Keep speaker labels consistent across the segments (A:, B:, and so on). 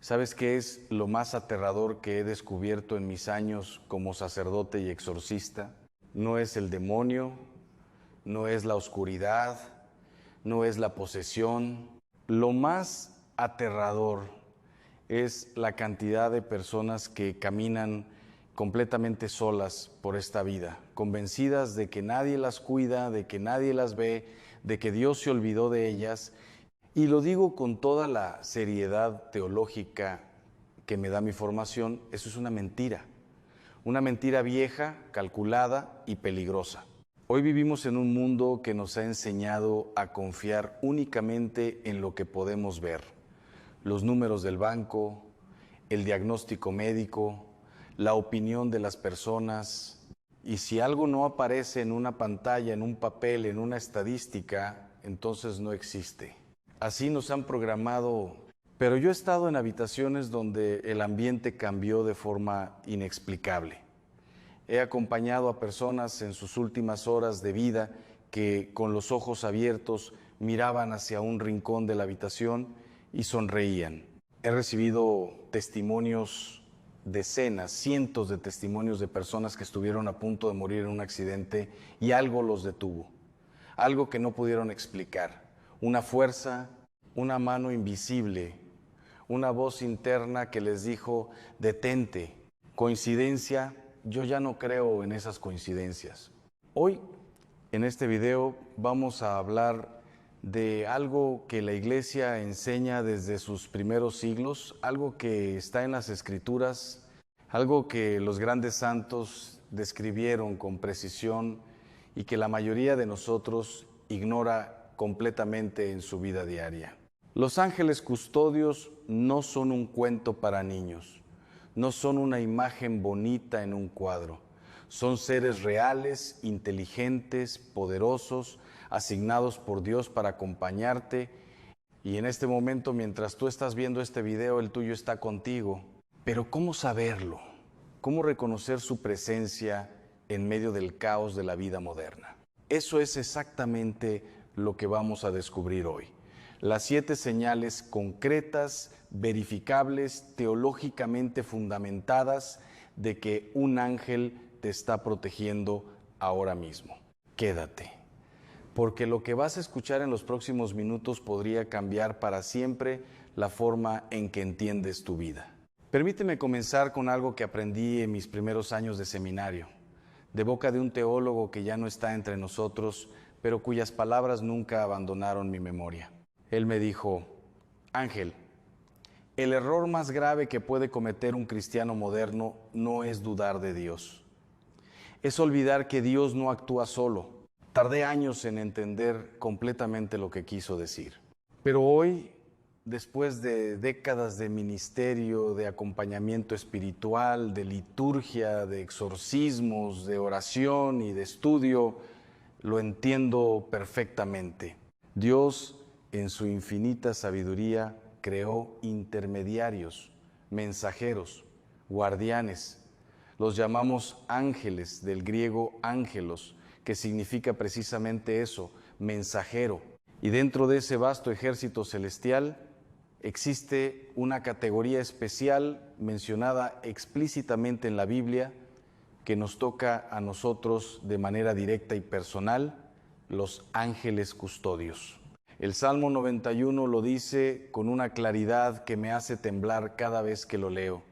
A: ¿Sabes qué es lo más aterrador que he descubierto en mis años como sacerdote y exorcista? No es el demonio, no es la oscuridad, no es la posesión. Lo más aterrador es la cantidad de personas que caminan completamente solas por esta vida, convencidas de que nadie las cuida, de que nadie las ve, de que Dios se olvidó de ellas. Y lo digo con toda la seriedad teológica que me da mi formación, eso es una mentira vieja, calculada y peligrosa. Hoy vivimos en un mundo que nos ha enseñado a confiar únicamente en lo que podemos ver: los números del banco, el diagnóstico médico, la opinión de las personas. Y si algo no aparece en una pantalla, en un papel, en una estadística, entonces no existe. Así nos han programado, pero yo he estado en habitaciones donde el ambiente cambió de forma inexplicable. He acompañado a personas en sus últimas horas de vida que con los ojos abiertos miraban hacia un rincón de la habitación y sonreían. He recibido testimonios, decenas, cientos de testimonios de personas que estuvieron a punto de morir en un accidente y algo los detuvo, algo que no pudieron explicar. Una fuerza, una mano invisible, una voz interna que les dijo: detente. ¿Coincidencia? Yo ya no creo en esas coincidencias. Hoy, en este video, vamos a hablar de algo que la Iglesia enseña desde sus primeros siglos, algo que está en las Escrituras, algo que los grandes santos describieron con precisión y que la mayoría de nosotros ignora completamente en su vida diaria. Los ángeles custodios no son un cuento para niños, no son una imagen bonita en un cuadro. Son seres reales, inteligentes, poderosos, asignados por Dios para acompañarte. Y en este momento, mientras tú estás viendo este video, el tuyo está contigo. Pero ¿cómo saberlo? ¿Cómo reconocer su presencia en medio del caos de la vida moderna? Eso es exactamente lo que vamos a descubrir hoy. Las 7 señales concretas, verificables, teológicamente fundamentadas de que un ángel te está protegiendo ahora mismo. Quédate, porque lo que vas a escuchar en los próximos minutos podría cambiar para siempre la forma en que entiendes tu vida. Permíteme comenzar con algo que aprendí en mis primeros años de seminario, de boca de un teólogo que ya no está entre nosotros, pero cuyas palabras nunca abandonaron mi memoria. Él me dijo: Ángel, el error más grave que puede cometer un cristiano moderno no es dudar de Dios. Es olvidar que Dios no actúa solo. Tardé años en entender completamente lo que quiso decir. Pero hoy, después de décadas de ministerio, de acompañamiento espiritual, de liturgia, de exorcismos, de oración y de estudio, lo entiendo perfectamente. Dios, en su infinita sabiduría, creó intermediarios, mensajeros, guardianes. Los llamamos ángeles, del griego ángelos, que significa precisamente eso, mensajero. Y dentro de ese vasto ejército celestial existe una categoría especial mencionada explícitamente en la Biblia que nos toca a nosotros de manera directa y personal: los ángeles custodios. El Salmo 91 lo dice con una claridad que me hace temblar cada vez que lo leo.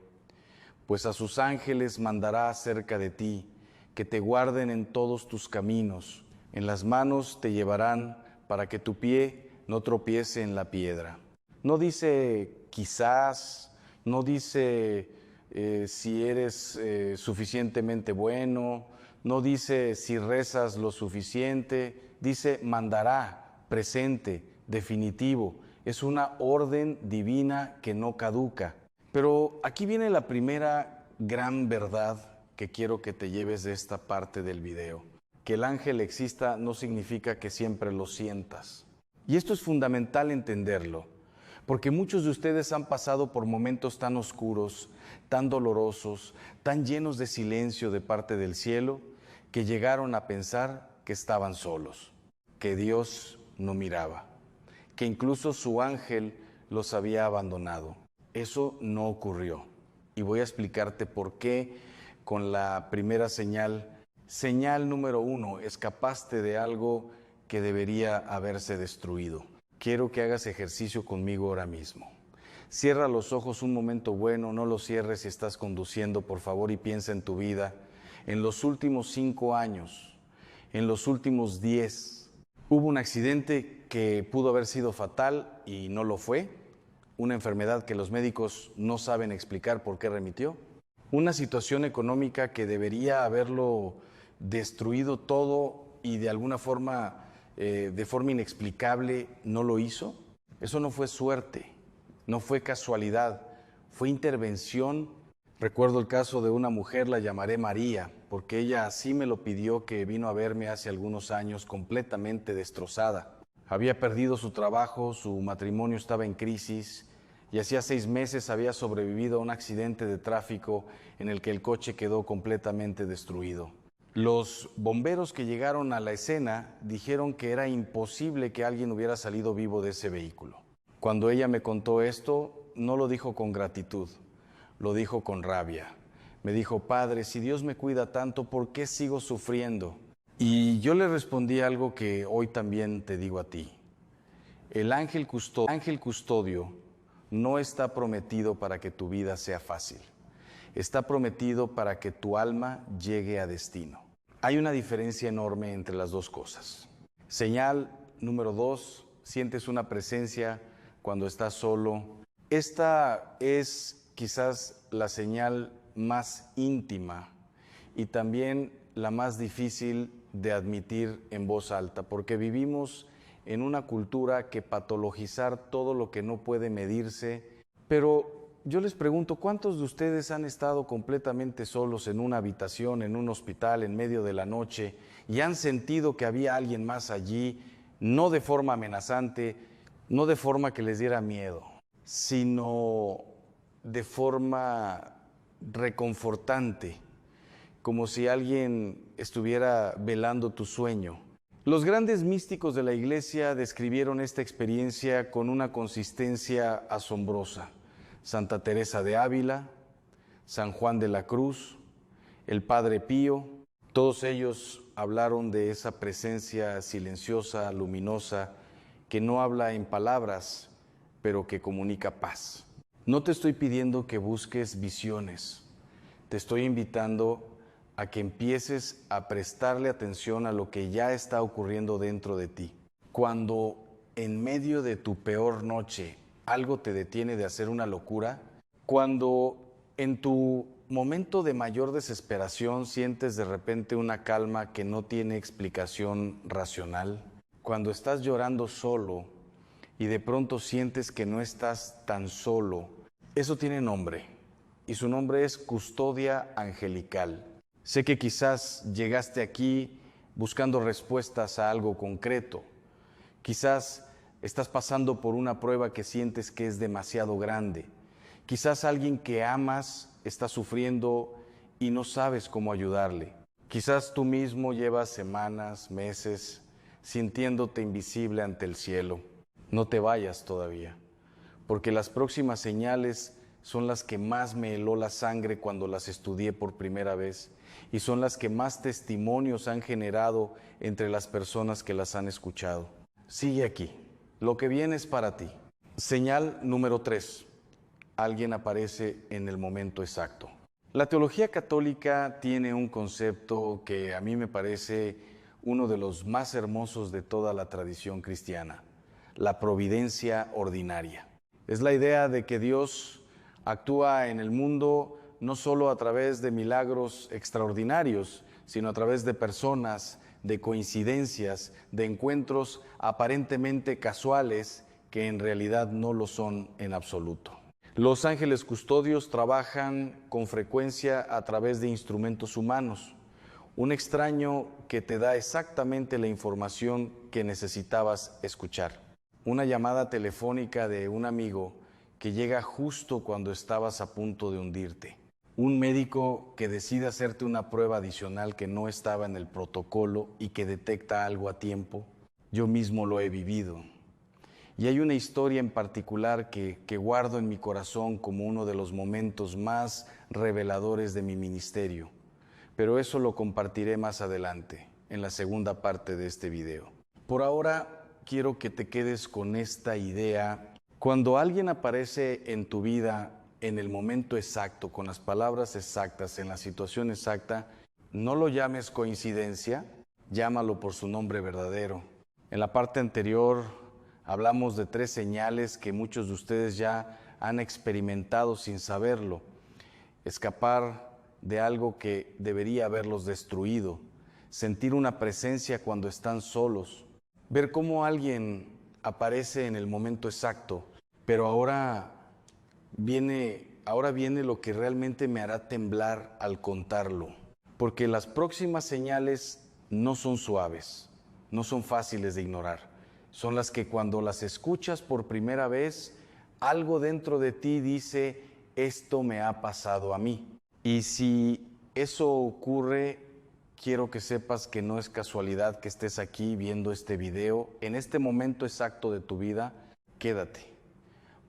A: Pues a sus ángeles mandará acerca de ti, que te guarden en todos tus caminos. En las manos te llevarán para que tu pie no tropiece en la piedra. No dice quizás, no dice si eres suficientemente bueno, no dice si rezas lo suficiente, dice mandará, presente, definitivo. Es una orden divina que no caduca. Pero aquí viene la primera gran verdad que quiero que te lleves de esta parte del video. Que el ángel exista no significa que siempre lo sientas. Y esto es fundamental entenderlo, porque muchos de ustedes han pasado por momentos tan oscuros, tan dolorosos, tan llenos de silencio de parte del cielo, que llegaron a pensar que estaban solos, que Dios no miraba, que incluso su ángel los había abandonado. Eso no ocurrió. Y voy a explicarte por qué con la primera señal. Señal número 1, escapaste de algo que debería haberse destruido. Quiero que hagas ejercicio conmigo ahora mismo. Cierra los ojos un momento bueno, no los cierres si estás conduciendo, por favor, y piensa en tu vida. En los últimos 5 años, en los últimos 10, hubo un accidente que pudo haber sido fatal y no lo fue. Una enfermedad que los médicos no saben explicar por qué remitió. Una situación económica que debería haberlo destruido todo y de alguna forma, de forma inexplicable, no lo hizo. Eso no fue suerte, no fue casualidad, fue intervención. Recuerdo el caso de una mujer, la llamaré María, porque ella así me lo pidió, que vino a verme hace algunos años completamente destrozada. Había perdido su trabajo, su matrimonio estaba en crisis y hacía 6 meses había sobrevivido a un accidente de tráfico en el que el coche quedó completamente destruido. Los bomberos que llegaron a la escena dijeron que era imposible que alguien hubiera salido vivo de ese vehículo. Cuando ella me contó esto, no lo dijo con gratitud, lo dijo con rabia. Me dijo: Padre, si Dios me cuida tanto, ¿por qué sigo sufriendo? Y yo le respondí algo que hoy también te digo a ti. El ángel custodio no está prometido para que tu vida sea fácil. Está prometido para que tu alma llegue a destino. Hay una diferencia enorme entre las dos cosas. Señal número 2, sientes una presencia cuando estás solo. Esta es quizás la señal más íntima y también la más difícil de admitir en voz alta, porque vivimos en una cultura que patologizar todo lo que no puede medirse. Pero yo les pregunto, ¿cuántos de ustedes han estado completamente solos en una habitación, en un hospital, en medio de la noche, y han sentido que había alguien más allí, no de forma amenazante, no de forma que les diera miedo, sino de forma reconfortante, como si alguien estuviera velando tu sueño? Los grandes místicos de la Iglesia describieron esta experiencia con una consistencia asombrosa. Santa Teresa de Ávila, San Juan de la Cruz, el Padre Pío, todos ellos hablaron de esa presencia silenciosa, luminosa, que no habla en palabras, pero que comunica paz. No te estoy pidiendo que busques visiones, te estoy invitando a que empieces a prestarle atención a lo que ya está ocurriendo dentro de ti. Cuando en medio de tu peor noche algo te detiene de hacer una locura, cuando en tu momento de mayor desesperación sientes de repente una calma que no tiene explicación racional, cuando estás llorando solo y de pronto sientes que no estás tan solo, eso tiene nombre y su nombre es custodia angelical. Sé que quizás llegaste aquí buscando respuestas a algo concreto. Quizás estás pasando por una prueba que sientes que es demasiado grande. Quizás alguien que amas está sufriendo y no sabes cómo ayudarle. Quizás tú mismo llevas semanas, meses, sintiéndote invisible ante el cielo. No te vayas todavía, porque las próximas señales son las que más me heló la sangre cuando las estudié por primera vez y son las que más testimonios han generado entre las personas que las han escuchado. Sigue aquí, lo que viene es para ti. Señal número 3, alguien aparece en el momento exacto. La teología católica tiene un concepto que a mí me parece uno de los más hermosos de toda la tradición cristiana: la providencia ordinaria. Es la idea de que Dios actúa en el mundo no solo a través de milagros extraordinarios, sino a través de personas, de coincidencias, de encuentros aparentemente casuales que en realidad no lo son en absoluto. Los ángeles custodios trabajan con frecuencia a través de instrumentos humanos, un extraño que te da exactamente la información que necesitabas escuchar. Una llamada telefónica de un amigo que llega justo cuando estabas a punto de hundirte. Un médico que decide hacerte una prueba adicional que no estaba en el protocolo y que detecta algo a tiempo. Yo mismo lo he vivido. Y hay una historia en particular que guardo en mi corazón como uno de los momentos más reveladores de mi ministerio. Pero eso lo compartiré más adelante, en la segunda parte de este video. Por ahora, quiero que te quedes con esta idea. Cuando alguien aparece en tu vida en el momento exacto, con las palabras exactas, en la situación exacta, no lo llames coincidencia, llámalo por su nombre verdadero. En la parte anterior hablamos de 3 señales que muchos de ustedes ya han experimentado sin saberlo. Escapar de algo que debería haberlos destruido, sentir una presencia cuando están solos, ver cómo alguien aparece en el momento exacto, pero ahora viene lo que realmente me hará temblar al contarlo, porque las próximas señales no son suaves, no son fáciles de ignorar, son las que cuando las escuchas por primera vez, algo dentro de ti dice, esto me ha pasado a mí. Y si eso ocurre, quiero que sepas que no es casualidad que estés aquí viendo este video. En este momento exacto de tu vida, quédate,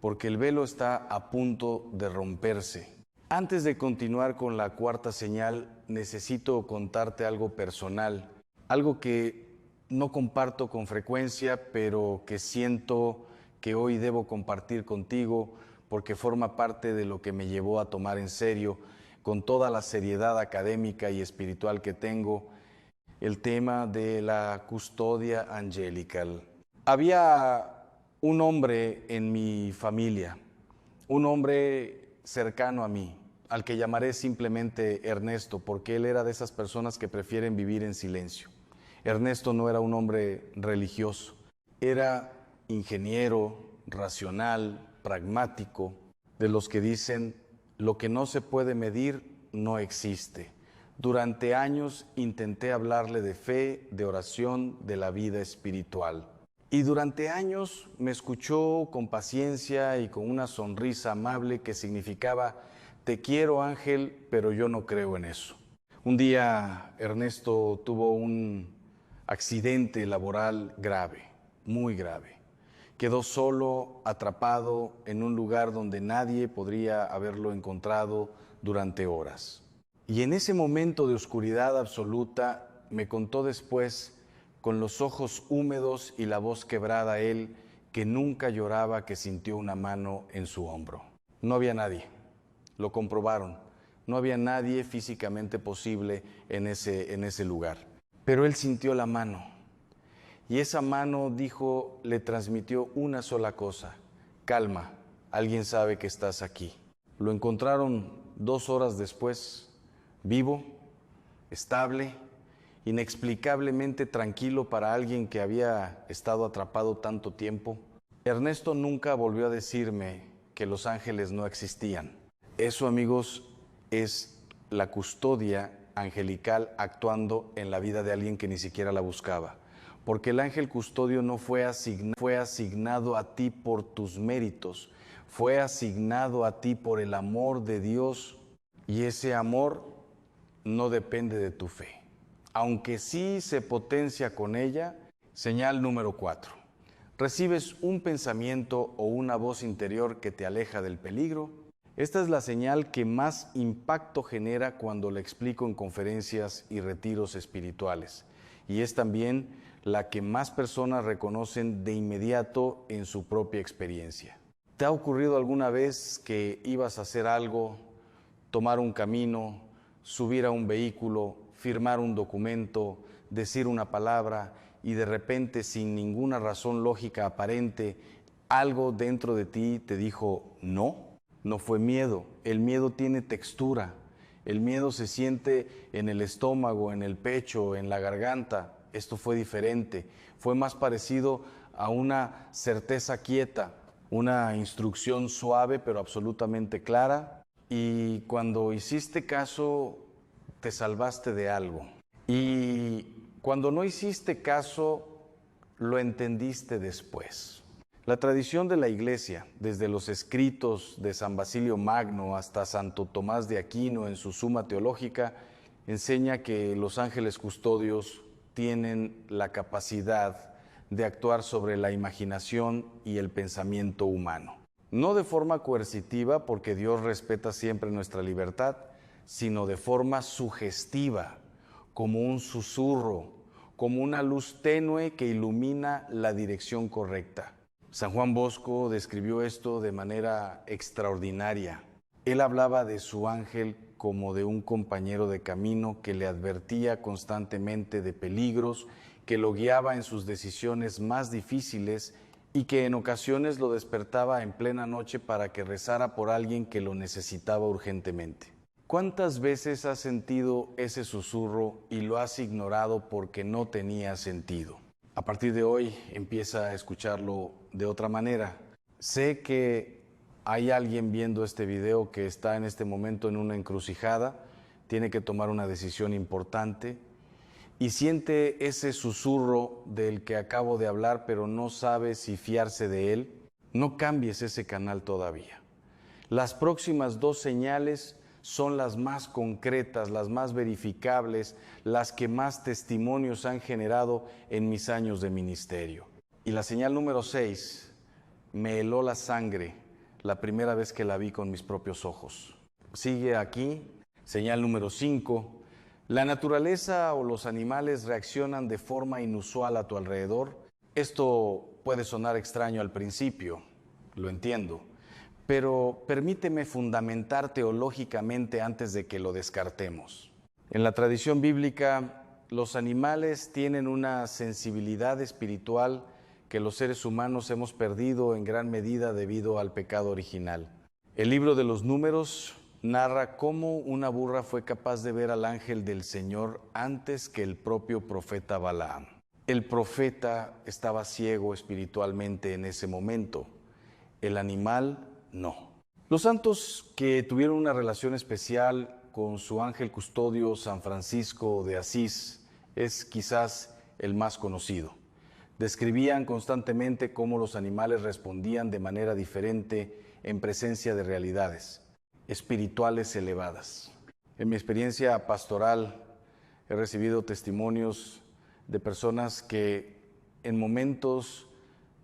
A: porque el velo está a punto de romperse. Antes de continuar con la 4ª señal, necesito contarte algo personal, algo que no comparto con frecuencia, pero que siento que hoy debo compartir contigo, porque forma parte de lo que me llevó a tomar en serio, con toda la seriedad académica y espiritual que tengo, el tema de la custodia angelical. Había un hombre en mi familia, un hombre cercano a mí, al que llamaré simplemente Ernesto, porque él era de esas personas que prefieren vivir en silencio. Ernesto no era un hombre religioso, era ingeniero, racional, pragmático, de los que dicen, lo que no se puede medir no existe. Durante años intenté hablarle de fe, de oración, de la vida espiritual. Y durante años me escuchó con paciencia y con una sonrisa amable que significaba, te quiero Ángel, pero yo no creo en eso. Un día Ernesto tuvo un accidente laboral grave, muy grave. Quedó solo, atrapado en un lugar donde nadie podría haberlo encontrado durante horas. Y en ese momento de oscuridad absoluta, me contó después, con los ojos húmedos y la voz quebrada él, que nunca lloraba, que sintió una mano en su hombro. No había nadie, lo comprobaron, no había nadie físicamente posible en ese lugar. Pero él sintió la mano. Y esa mano, dijo, le transmitió una sola cosa, calma, alguien sabe que estás aquí. Lo encontraron 2 horas después, vivo, estable, inexplicablemente tranquilo para alguien que había estado atrapado tanto tiempo. Ernesto nunca volvió a decirme que los ángeles no existían. Eso, amigos, es la custodia angelical actuando en la vida de alguien que ni siquiera la buscaba. Porque el ángel custodio no fue asignado a ti por tus méritos, fue asignado a ti por el amor de Dios, y ese amor no depende de tu fe, aunque sí se potencia con ella. Señal número 4. Recibes un pensamiento o una voz interior que te aleja del peligro. Esta es la señal que más impacto genera cuando la explico en conferencias y retiros espirituales, y es también la que más personas reconocen de inmediato en su propia experiencia. ¿Te ha ocurrido alguna vez que ibas a hacer algo, tomar un camino, subir a un vehículo, firmar un documento, decir una palabra y de repente, sin ninguna razón lógica aparente, algo dentro de ti te dijo no? No fue miedo, el miedo tiene textura, el miedo se siente en el estómago, en el pecho, en la garganta. Esto fue diferente, fue más parecido a una certeza quieta, una instrucción suave pero absolutamente clara, y cuando hiciste caso te salvaste de algo. Y cuando no hiciste caso, lo entendiste después. La tradición de la Iglesia, desde los escritos de San Basilio Magno hasta Santo Tomás de Aquino en su Suma Teológica, enseña que los ángeles custodios tienen la capacidad de actuar sobre la imaginación y el pensamiento humano. No de forma coercitiva, porque Dios respeta siempre nuestra libertad, sino de forma sugestiva, como un susurro, como una luz tenue que ilumina la dirección correcta. San Juan Bosco describió esto de manera extraordinaria. Él hablaba de su ángel como de un compañero de camino que le advertía constantemente de peligros, que lo guiaba en sus decisiones más difíciles y que en ocasiones lo despertaba en plena noche para que rezara por alguien que lo necesitaba urgentemente. ¿Cuántas veces has sentido ese susurro y lo has ignorado porque no tenía sentido? A partir de hoy empieza a escucharlo de otra manera. Sé que hay alguien viendo este video que está en este momento en una encrucijada, tiene que tomar una decisión importante y siente ese susurro del que acabo de hablar, pero no sabe si fiarse de él. No cambies ese canal todavía. Las próximas 2 señales son las más concretas, las más verificables, las que más testimonios han generado en mis años de ministerio. Y la señal número 6, me heló la sangre la primera vez que la vi con mis propios ojos. Sigue aquí, señal número 5, la naturaleza o los animales reaccionan de forma inusual a tu alrededor. Esto puede sonar extraño al principio, lo entiendo. Pero permíteme fundamentar teológicamente antes de que lo descartemos. En la tradición bíblica, los animales tienen una sensibilidad espiritual que los seres humanos hemos perdido en gran medida debido al pecado original. El libro de los Números narra cómo una burra fue capaz de ver al ángel del Señor antes que el propio profeta Balaam. El profeta estaba ciego espiritualmente en ese momento. El animal no. Los santos que tuvieron una relación especial con su ángel custodio San Francisco de Asís es quizás el más conocido. Describían constantemente cómo los animales respondían de manera diferente en presencia de realidades espirituales elevadas. En mi experiencia pastoral he recibido testimonios de personas que en momentos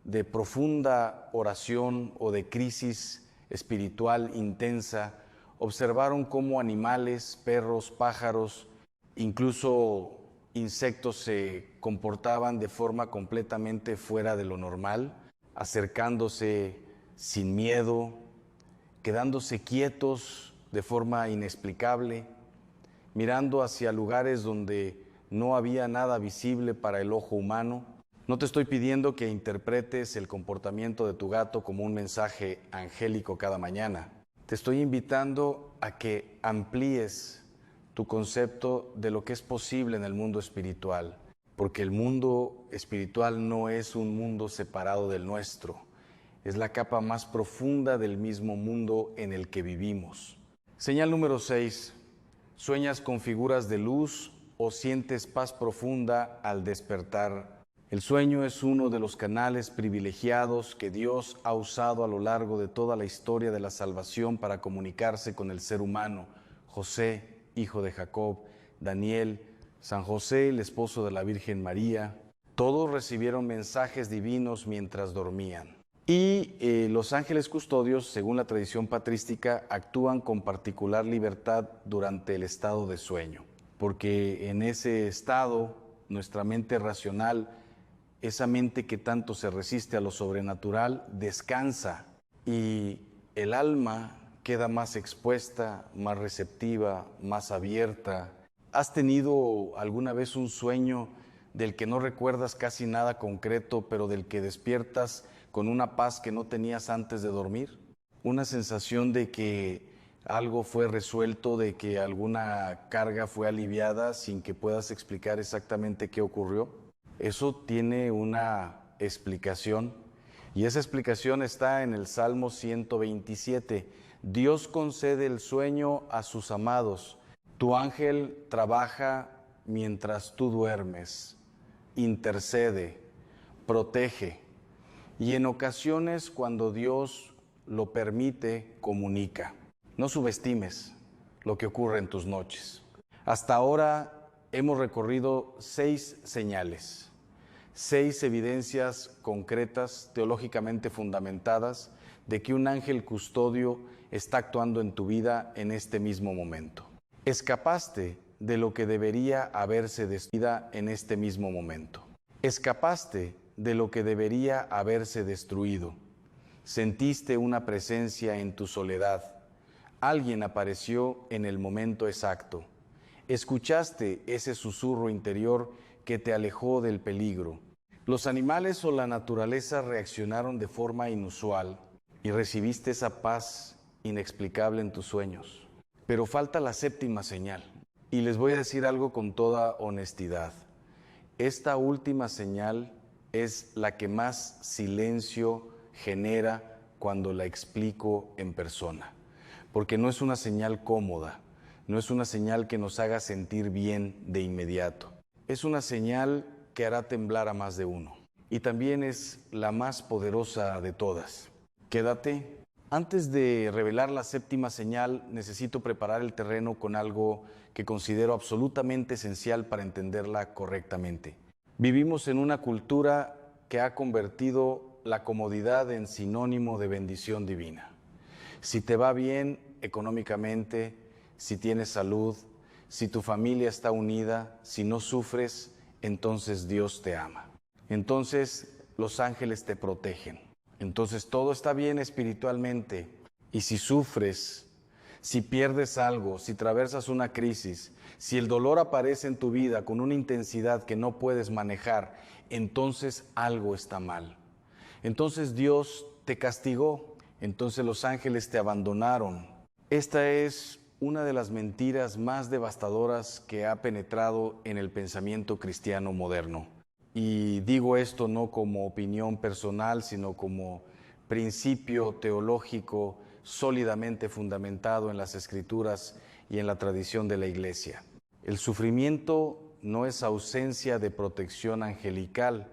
A: de profunda oración o de crisis espiritual intensa, observaron cómo animales, perros, pájaros, incluso insectos se comportaban de forma completamente fuera de lo normal, acercándose sin miedo, quedándose quietos de forma inexplicable, mirando hacia lugares donde no había nada visible para el ojo humano. No te estoy pidiendo que interpretes el comportamiento de tu gato como un mensaje angélico cada mañana. Te estoy invitando a que amplíes tu concepto de lo que es posible en el mundo espiritual, porque el mundo espiritual no es un mundo separado del nuestro, es la capa más profunda del mismo mundo en el que vivimos. Señal número 6. ¿Sueñas con figuras de luz o sientes paz profunda al despertar? El sueño es uno de los canales privilegiados que Dios ha usado a lo largo de toda la historia de la salvación para comunicarse con el ser humano. José, hijo de Jacob, Daniel, San José, el esposo de la Virgen María, todos recibieron mensajes divinos mientras dormían. Y los ángeles custodios, según la tradición patrística, actúan con particular libertad durante el estado de sueño, porque en ese estado nuestra mente racional, esa mente que tanto se resiste a lo sobrenatural, descansa y el alma queda más expuesta, más receptiva, más abierta. ¿Has tenido alguna vez un sueño del que no recuerdas casi nada concreto, pero del que despiertas con una paz que no tenías antes de dormir? Una sensación de que algo fue resuelto, de que alguna carga fue aliviada sin que puedas explicar exactamente qué ocurrió. Eso tiene una explicación y esa explicación está en el Salmo 127. Dios concede el sueño a sus amados. Tu ángel trabaja mientras tú duermes, intercede, protege y en ocasiones cuando Dios lo permite, comunica. No subestimes lo que ocurre en tus noches. Hasta ahora hemos recorrido 6 señales. 6 evidencias concretas, teológicamente fundamentadas, de que un ángel custodio está actuando en tu vida en este mismo momento. Escapaste de lo que debería haberse destruido en este mismo momento. Escapaste de lo que debería haberse destruido. Sentiste una presencia en tu soledad. Alguien apareció en el momento exacto. Escuchaste ese susurro interior que te alejó del peligro. Los animales o la naturaleza reaccionaron de forma inusual y recibiste esa paz inexplicable en tus sueños. Pero falta la 7ª señal. Y les voy a decir algo con toda honestidad. Esta última señal es la que más silencio genera cuando la explico en persona. Porque no es una señal cómoda, no es una señal que nos haga sentir bien de inmediato. Es una señal que hará temblar a más de uno. Y también es la más poderosa de todas. Quédate. Antes de revelar la 7ª señal, necesito preparar el terreno con algo que considero absolutamente esencial para entenderla correctamente. Vivimos en una cultura que ha convertido la comodidad en sinónimo de bendición divina. Si te va bien económicamente, si tienes salud, si tu familia está unida, si no sufres, entonces Dios te ama. Entonces los ángeles te protegen. Entonces todo está bien espiritualmente. Y si sufres, si pierdes algo, si atravesas una crisis, si el dolor aparece en tu vida con una intensidad que no puedes manejar, entonces algo está mal. Entonces Dios te castigó, entonces los ángeles te abandonaron. Esta es una de las mentiras más devastadoras que ha penetrado en el pensamiento cristiano moderno. Y digo esto no como opinión personal, sino como principio teológico sólidamente fundamentado en las Escrituras y en la tradición de la Iglesia. El sufrimiento no es ausencia de protección angelical.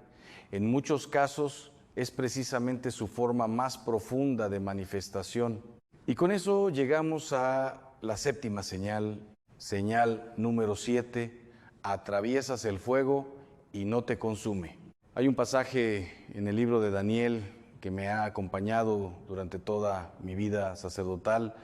A: En muchos casos es precisamente su forma más profunda de manifestación. Y con eso llegamos a la 7ª señal, señal número 7, atraviesas el fuego y no te consume. Hay un pasaje en el libro de Daniel que me ha acompañado durante toda mi vida sacerdotal.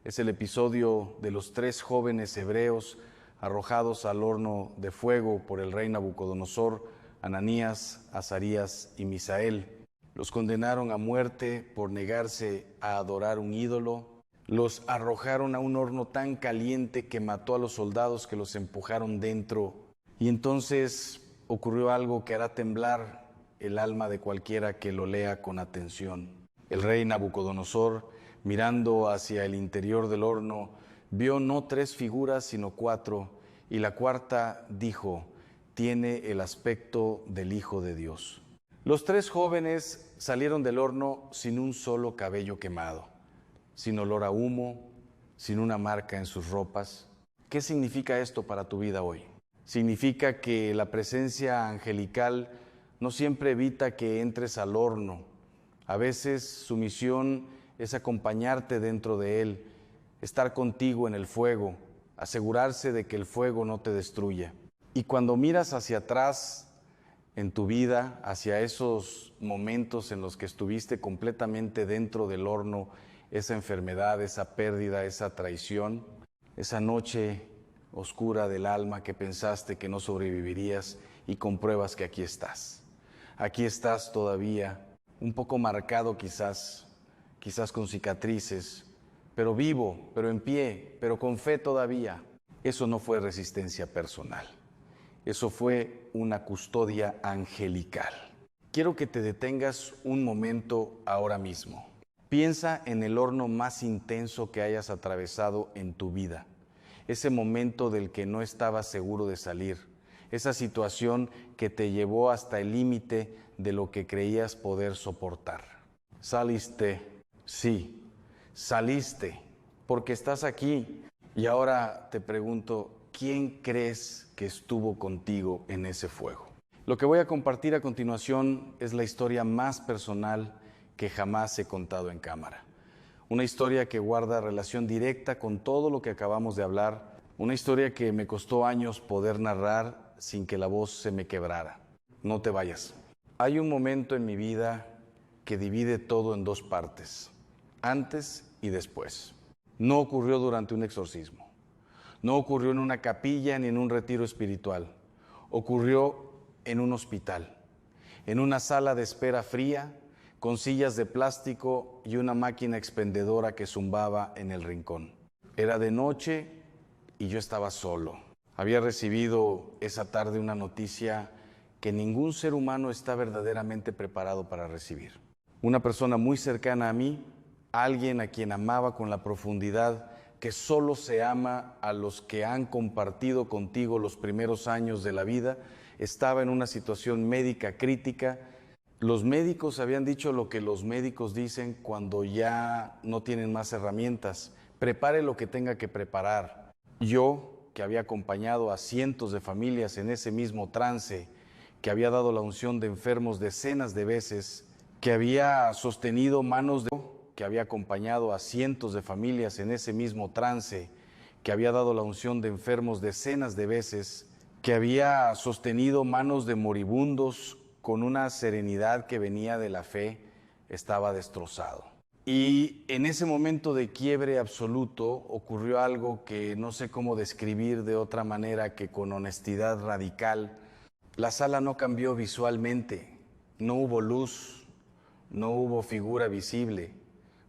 A: Es el episodio de los 3 jóvenes hebreos arrojados al horno de fuego por el rey Nabucodonosor, Ananías, Azarías y Misael. Los condenaron a muerte por negarse a adorar un ídolo. Los arrojaron a un horno tan caliente que mató a los soldados que los empujaron dentro. Y entonces ocurrió algo que hará temblar el alma de cualquiera que lo lea con atención. El rey Nabucodonosor, mirando hacia el interior del horno, vio no 3 figuras, sino 4, y la cuarta dijo: tiene el aspecto del Hijo de Dios. Los 3 jóvenes salieron del horno sin un solo cabello quemado, sin olor a humo, sin una marca en sus ropas. ¿Qué significa esto para tu vida hoy? Significa que la presencia angelical no siempre evita que entres al horno. A veces su misión es acompañarte dentro de él, estar contigo en el fuego, asegurarse de que el fuego no te destruya. Y cuando miras hacia atrás en tu vida, hacia esos momentos en los que estuviste completamente dentro del horno, esa enfermedad, esa pérdida, esa traición, esa noche oscura del alma que pensaste que no sobrevivirías, y compruebas que aquí estás. Aquí estás todavía, un poco marcado quizás con cicatrices, pero vivo, pero en pie, pero con fe todavía. Eso no fue resistencia personal. Eso fue una custodia angelical. Quiero que te detengas un momento ahora mismo. Piensa en el horno más intenso que hayas atravesado en tu vida. Ese momento del que no estabas seguro de salir. Esa situación que te llevó hasta el límite de lo que creías poder soportar. Saliste, sí, saliste, porque estás aquí. Y ahora te pregunto, ¿quién crees que estuvo contigo en ese fuego? Lo que voy a compartir a continuación es la historia más personal que jamás he contado en cámara. Una historia que guarda relación directa con todo lo que acabamos de hablar. Una historia que me costó años poder narrar sin que la voz se me quebrara. no te vayas. Hay un momento en mi vida que divide todo en dos partes, antes y después. No ocurrió durante un exorcismo, no ocurrió en una capilla ni en un retiro espiritual, ocurrió en un hospital, en una sala de espera fría, con sillas de plástico y una máquina expendedora que zumbaba en el rincón. Era de noche y yo estaba solo. Había recibido esa tarde una noticia que ningún ser humano está verdaderamente preparado para recibir. Una persona muy cercana a mí, alguien a quien amaba con la profundidad que solo se ama a los que han compartido contigo los primeros años de la vida, estaba en una situación médica crítica. Los médicos habían dicho lo que los médicos dicen cuando ya no tienen más herramientas. Prepare lo que tenga que preparar. Yo, que había acompañado a cientos de familias en ese mismo trance, que había dado la unción de enfermos decenas de veces, que había sostenido manos de... que había acompañado a cientos de familias en ese mismo trance, que había dado la unción de enfermos decenas de veces, que había sostenido manos de moribundos con una serenidad que venía de la fe, estaba destrozado. Y en ese momento de quiebre absoluto ocurrió algo que no sé cómo describir de otra manera que con honestidad radical. La sala no cambió visualmente, no hubo luz, no hubo figura visible,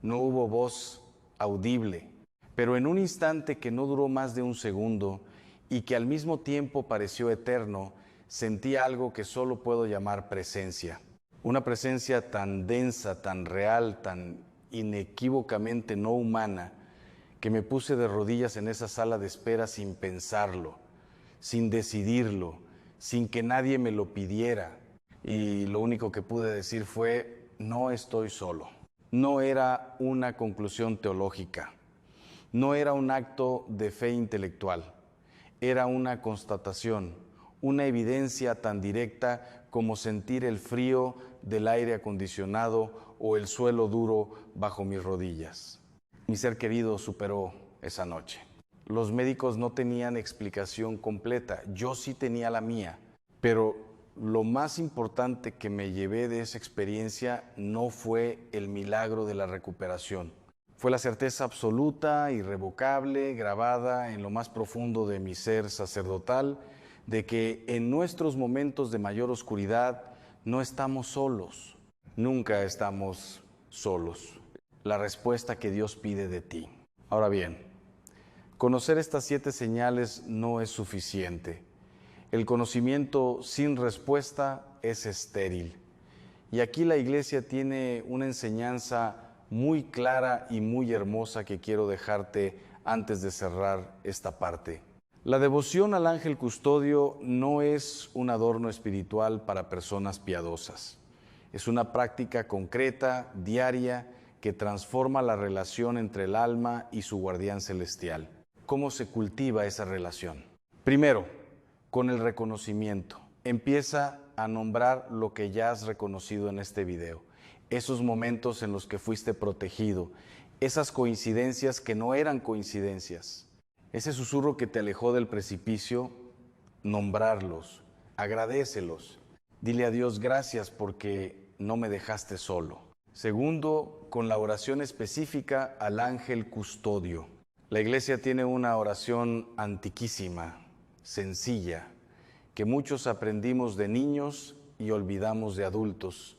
A: no hubo voz audible, pero en un instante que no duró más de un segundo y que al mismo tiempo pareció eterno, sentí algo que solo puedo llamar presencia. Una presencia tan densa, tan real, tan inequívocamente no humana, que me puse de rodillas en esa sala de espera sin pensarlo, sin decidirlo, sin que nadie me lo pidiera. Y lo único que pude decir fue, no estoy solo. No era una conclusión teológica, no era un acto de fe intelectual, era una constatación, una evidencia tan directa como sentir el frío del aire acondicionado o el suelo duro bajo mis rodillas. Mi ser querido superó esa noche. Los médicos no tenían explicación completa, yo sí tenía la mía, pero lo más importante que me llevé de esa experiencia no fue el milagro de la recuperación. Fue la certeza absoluta, irrevocable, grabada en lo más profundo de mi ser sacerdotal, de que en nuestros momentos de mayor oscuridad no estamos solos, nunca estamos solos. La respuesta que Dios pide de ti. Ahora bien, conocer estas 7 señales no es suficiente. El conocimiento sin respuesta es estéril. Y aquí la Iglesia tiene una enseñanza muy clara y muy hermosa que quiero dejarte antes de cerrar esta parte. La devoción al ángel custodio no es un adorno espiritual para personas piadosas. Es una práctica concreta, diaria, que transforma la relación entre el alma y su guardián celestial. ¿Cómo se cultiva esa relación? Primero, con el reconocimiento. Empieza a nombrar lo que ya has reconocido en este video. Esos momentos en los que fuiste protegido, esas coincidencias que no eran coincidencias, ese susurro que te alejó del precipicio, nombrarlos, agradécelos. Dile a Dios gracias porque no me dejaste solo. Segundo, con la oración específica al ángel custodio. La Iglesia tiene una oración antiquísima, sencilla, que muchos aprendimos de niños y olvidamos de adultos.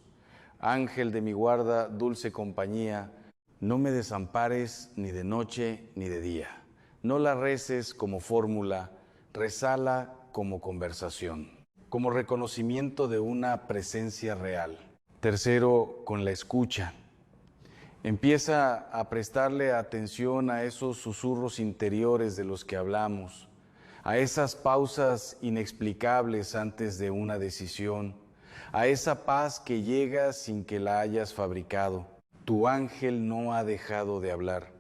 A: Ángel de mi guarda, dulce compañía, no me desampares ni de noche ni de día. No la reces como fórmula, rezala como conversación, como reconocimiento de una presencia real. Tercero, con la escucha. Empieza a prestarle atención a esos susurros interiores de los que hablamos, a esas pausas inexplicables antes de una decisión, a esa paz que llega sin que la hayas fabricado. Tu ángel no ha dejado de hablar,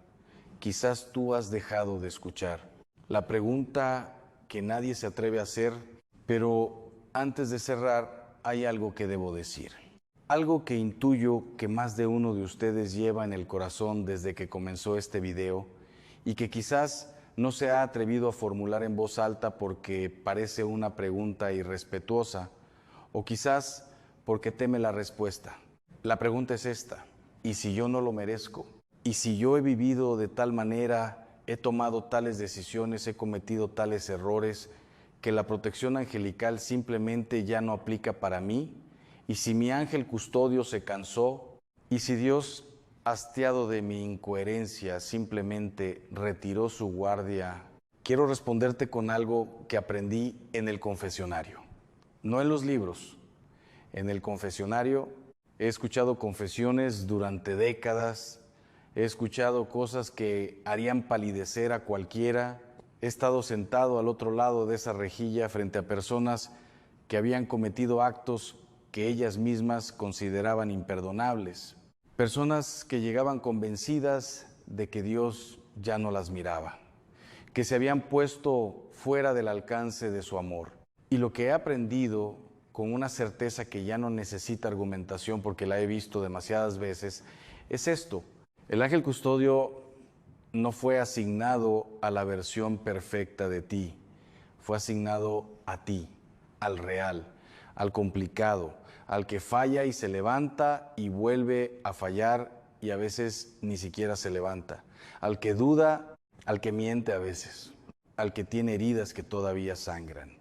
A: quizás tú has dejado de escuchar. La pregunta que nadie se atreve a hacer, pero antes de cerrar hay algo que debo decir. Algo que intuyo que más de uno de ustedes lleva en el corazón desde que comenzó este video y que quizás no se ha atrevido a formular en voz alta porque parece una pregunta irrespetuosa O quizás porque teme la respuesta. La pregunta es esta: ¿y si yo no lo merezco? ¿Y si yo he vivido de tal manera, he tomado tales decisiones, he cometido tales errores, que la protección angelical simplemente ya no aplica para mí? ¿Y si mi ángel custodio se cansó? ¿Y si Dios, hastiado de mi incoherencia, simplemente retiró su guardia? Quiero responderte con algo que aprendí en el confesionario, no en los libros. En el confesionario he escuchado confesiones durante décadas, he escuchado cosas que harían palidecer a cualquiera. He estado sentado al otro lado de esa rejilla frente a personas que habían cometido actos que ellas mismas consideraban imperdonables. Personas que llegaban convencidas de que Dios ya no las miraba, que se habían puesto fuera del alcance de su amor. Y lo que he aprendido con una certeza que ya no necesita argumentación porque la he visto demasiadas veces, es esto: el ángel custodio no fue asignado a la versión perfecta de ti, fue asignado a ti, al real, al complicado, al que falla y se levanta y vuelve a fallar y a veces ni siquiera se levanta, al que duda, al que miente a veces, al que tiene heridas que todavía sangran,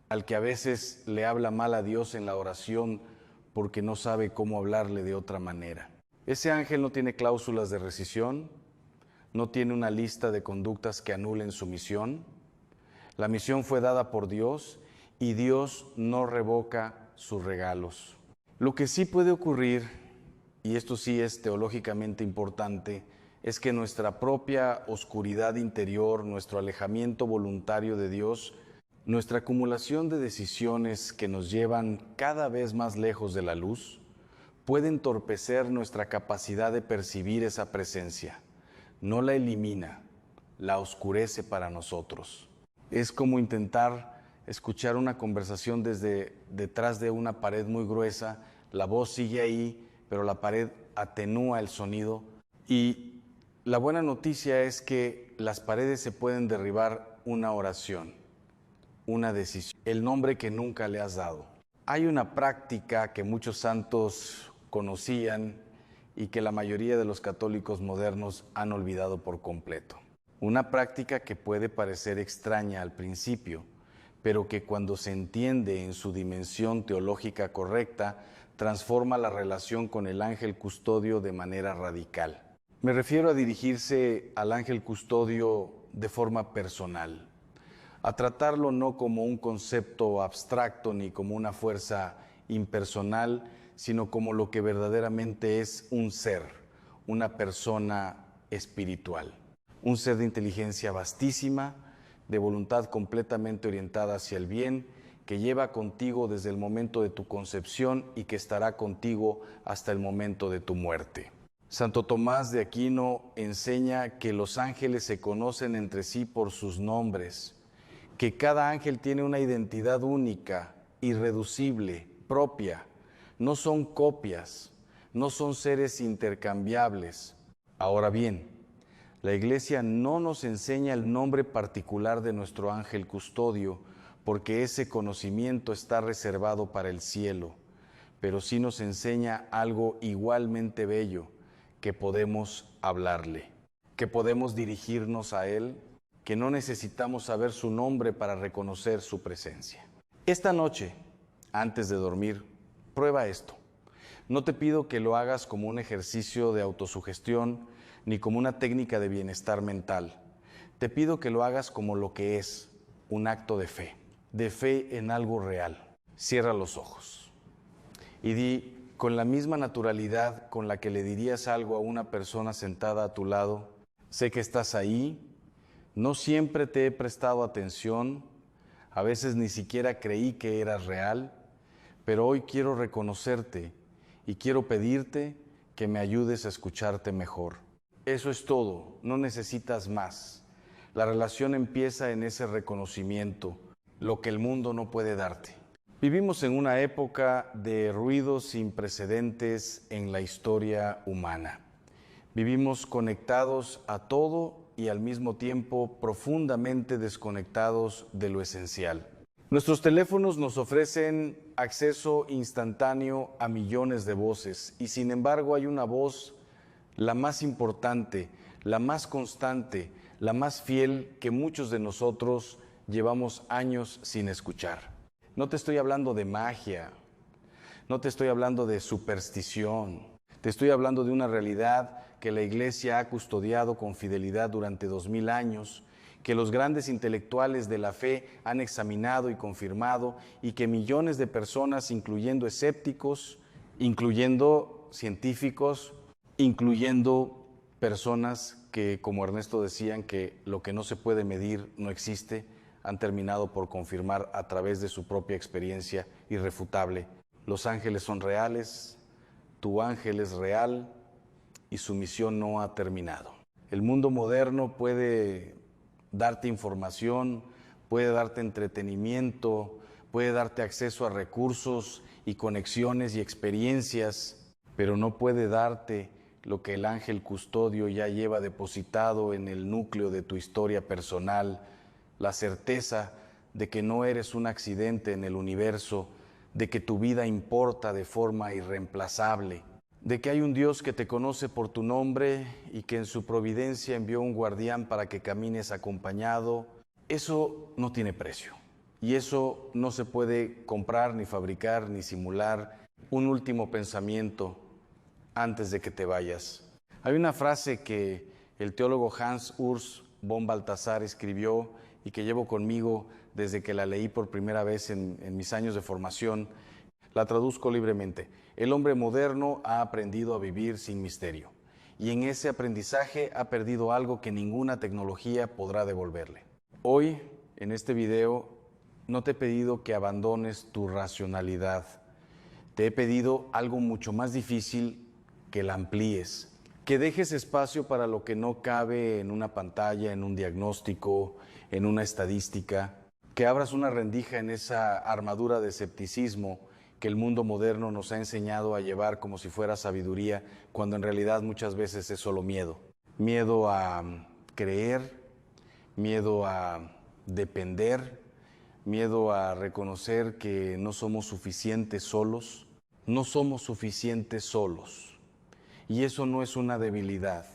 A: al que a veces le habla mal a Dios en la oración porque no sabe cómo hablarle de otra manera. Ese ángel no tiene cláusulas de rescisión, no tiene una lista de conductas que anulen su misión. La misión fue dada por Dios y Dios no revoca sus regalos. Lo que sí puede ocurrir, y esto sí es teológicamente importante, es que nuestra propia oscuridad interior, nuestro alejamiento voluntario de Dios, nuestra acumulación de decisiones que nos llevan cada vez más lejos de la luz, puede entorpecer nuestra capacidad de percibir esa presencia. No la elimina, la oscurece para nosotros. Es como intentar escuchar una conversación desde detrás de una pared muy gruesa. La voz sigue ahí, pero la pared atenúa el sonido. Y la buena noticia es que las paredes se pueden derribar una oración, una decisión, el nombre que nunca le has dado. Hay una práctica que muchos santos conocían y que la mayoría de los católicos modernos han olvidado por completo. Una práctica que puede parecer extraña al principio, pero que cuando se entiende en su dimensión teológica correcta, transforma la relación con el ángel custodio de manera radical. Me refiero a dirigirse al ángel custodio de forma personal, a tratarlo no como un concepto abstracto ni como una fuerza impersonal, sino como lo que verdaderamente es un ser, una persona espiritual, un ser de inteligencia vastísima, de voluntad completamente orientada hacia el bien, que lleva contigo desde el momento de tu concepción y que estará contigo hasta el momento de tu muerte. Santo Tomás de Aquino enseña que los ángeles se conocen entre sí por sus nombres, que cada ángel tiene una identidad única, irreducible, propia. No son copias, no son seres intercambiables. Ahora bien, la Iglesia no nos enseña el nombre particular de nuestro ángel custodio, porque ese conocimiento está reservado para el cielo, pero sí nos enseña algo igualmente bello, que podemos hablarle, que podemos dirigirnos a Él, que no necesitamos saber su nombre para reconocer su presencia. Esta noche, antes de dormir, prueba esto. No te pido que lo hagas como un ejercicio de autosugestión ni como una técnica de bienestar mental. Te pido que lo hagas como lo que es, un acto de fe en algo real. Cierra los ojos y di con la misma naturalidad con la que le dirías algo a una persona sentada a tu lado: sé que estás ahí, no siempre te he prestado atención, a veces ni siquiera creí que eras real, pero hoy quiero reconocerte y quiero pedirte que me ayudes a escucharte mejor. Eso es todo, no necesitas más. La relación empieza en ese reconocimiento, lo que el mundo no puede darte. Vivimos en una época de ruidos sin precedentes en la historia humana. Vivimos conectados a todo y al mismo tiempo profundamente desconectados de lo esencial. Nuestros teléfonos nos ofrecen acceso instantáneo a millones de voces y sin embargo hay una voz, la más importante, la más constante, la más fiel que muchos de nosotros llevamos años sin escuchar. No te estoy hablando de magia, no te estoy hablando de superstición, te estoy hablando de una realidad que la Iglesia ha custodiado con fidelidad durante 2000 años, que los grandes intelectuales de la fe han examinado y confirmado y que millones de personas, incluyendo escépticos, incluyendo científicos, incluyendo personas que, como Ernesto decían, que lo que no se puede medir no existe, han terminado por confirmar a través de su propia experiencia irrefutable. Los ángeles son reales, tu ángel es real y su misión no ha terminado. El mundo moderno puede darte información, puede darte entretenimiento, puede darte acceso a recursos y conexiones y experiencias, pero no puede darte lo que el ángel custodio ya lleva depositado en el núcleo de tu historia personal, la certeza de que no eres un accidente en el universo, de que tu vida importa de forma irreemplazable, de que hay un Dios que te conoce por tu nombre y que en su providencia envió un guardián para que camines acompañado. Eso no tiene precio y eso no se puede comprar, ni fabricar, ni simular. Un último pensamiento antes de que te vayas. Hay una frase que el teólogo Hans Urs von Balthasar escribió y que llevo conmigo desde que la leí por primera vez en mis años de formación. La traduzco libremente. El hombre moderno ha aprendido a vivir sin misterio y en ese aprendizaje ha perdido algo que ninguna tecnología podrá devolverle. Hoy, en este video, no te he pedido que abandones tu racionalidad. Te he pedido algo mucho más difícil, que la amplíes, que dejes espacio para lo que no cabe en una pantalla, en un diagnóstico, en una estadística, que abras una rendija en esa armadura de escepticismo que el mundo moderno nos ha enseñado a llevar como si fuera sabiduría, cuando en realidad muchas veces es solo miedo. Miedo a creer, miedo a depender, miedo a reconocer que no somos suficientes solos. No somos suficientes solos. Y eso no es una debilidad.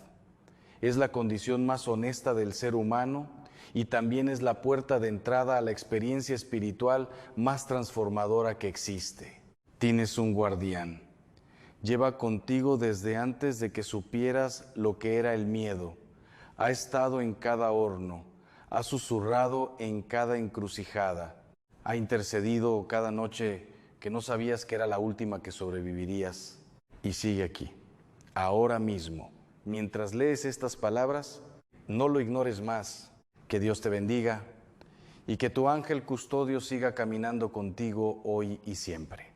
A: Es la condición más honesta del ser humano y también es la puerta de entrada a la experiencia espiritual más transformadora que existe. Tienes un guardián. Lleva contigo desde antes de que supieras lo que era el miedo. Ha estado en cada horno, ha susurrado en cada encrucijada, ha intercedido cada noche que no sabías que era la última que sobrevivirías y sigue aquí. Ahora mismo, mientras lees estas palabras, no lo ignores más. Que Dios te bendiga y que tu ángel custodio siga caminando contigo hoy y siempre.